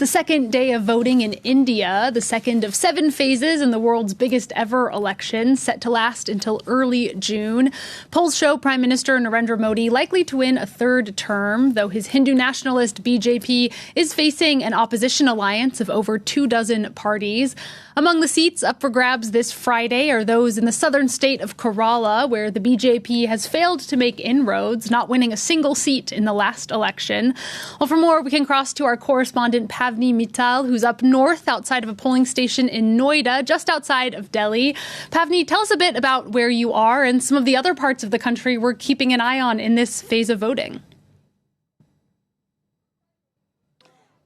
the second day of voting in India, the second of 7 phases in the world's biggest ever election, set to last until early June. Polls show Prime Minister Narendra Modi likely to win a third term, though his Hindu nationalist BJP is facing an opposition alliance of over 24 parties. Among the seats up for grabs this Friday are those in the southern state of Kerala, where the BJP has failed to make inroads, not winning a single seat in the last election. Well, for more, we can cross to our correspondent Pavni Mittal, who's up north outside of a polling station in Noida, just outside of Delhi. Pavni, tell us a bit about where you are and some of the other parts of the country we're keeping an eye on in this phase of voting.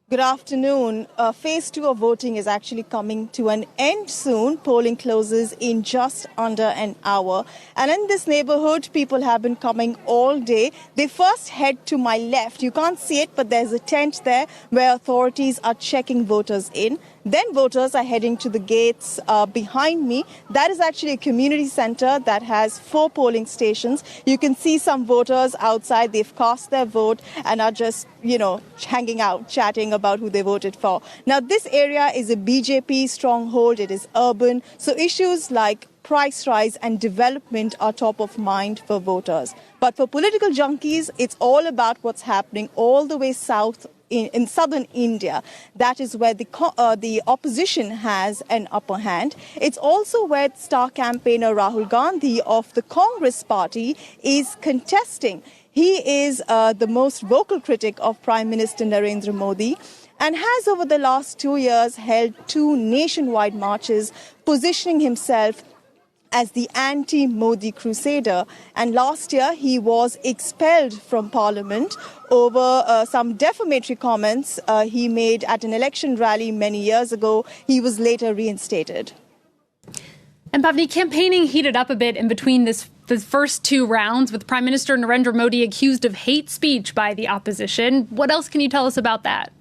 Good afternoon. Phase 2 of voting is actually coming to an end soon. Polling closes in just under an hour. And in this neighborhood, people have been coming all day. They first head to my left. You can't see it, but there's a tent there where authorities are checking voters in. Then voters are heading to the gates behind me. That is actually a community center that has 4 polling stations. You can see some voters outside. They've cast their vote and are just, hanging out, chatting about who they voted for. Now, this area is a BJP stronghold. It is urban. So issues like price rise and development are top of mind for voters. But for political junkies, it's all about what's happening all the way south in southern India. That is where the opposition has an upper hand. It's also where star campaigner Rahul Gandhi of the Congress party is contesting. He is the most vocal critic of Prime Minister Narendra Modi and has over the last 2 years held 2 nationwide marches, positioning himself as the anti-Modi crusader. And last year, he was expelled from Parliament over some defamatory comments he made at an election rally many years ago. He was later reinstated. And Pavni, campaigning heated up a bit in between the first 2 rounds, with Prime Minister Narendra Modi accused of hate speech by the opposition. What else can you tell us about that?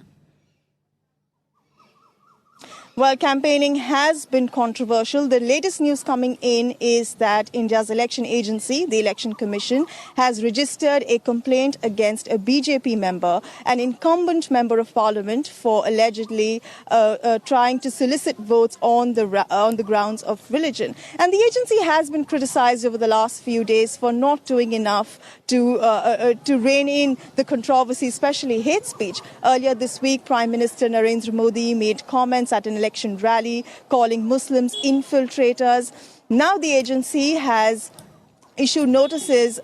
Well, campaigning has been controversial. The latest news coming in is that India's election agency, the Election Commission, has registered a complaint against a BJP member, an incumbent member of parliament, for allegedly trying to solicit votes on the grounds of religion. And the agency has been criticized over the last few days for not doing enough to rein in the controversy, especially hate speech. Earlier this week, Prime Minister Narendra Modi made comments at an election rally calling Muslims infiltrators. Now the agency has issued notices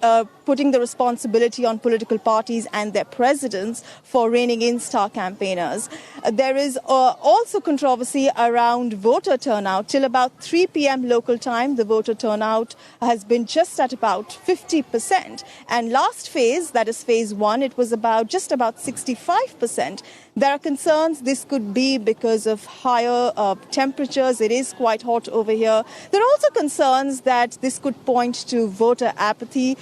putting the responsibility on political parties and their presidents for reining in star campaigners. There is also controversy around voter turnout. Till about 3 p.m. local time, the voter turnout has been just at about 50%. And last phase, that is phase 1, it was just about 65%. There are concerns this could be because of higher temperatures. It is quite hot over here. There are also concerns that this could point to voter apathy.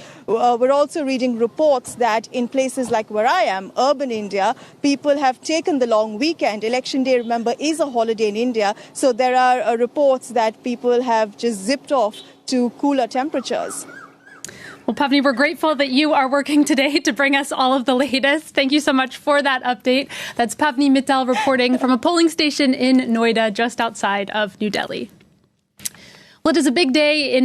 We're also reading reports that in places like where I am, urban India, people have taken the long weekend. Election day, remember, is a holiday in India. So there are reports that people have just zipped off to cooler temperatures. Well, Pavni, we're grateful that you are working today to bring us all of the latest. Thank you so much for that update. That's Pavni Mittal reporting from a polling station in Noida, just outside of New Delhi. Well, it is a big day in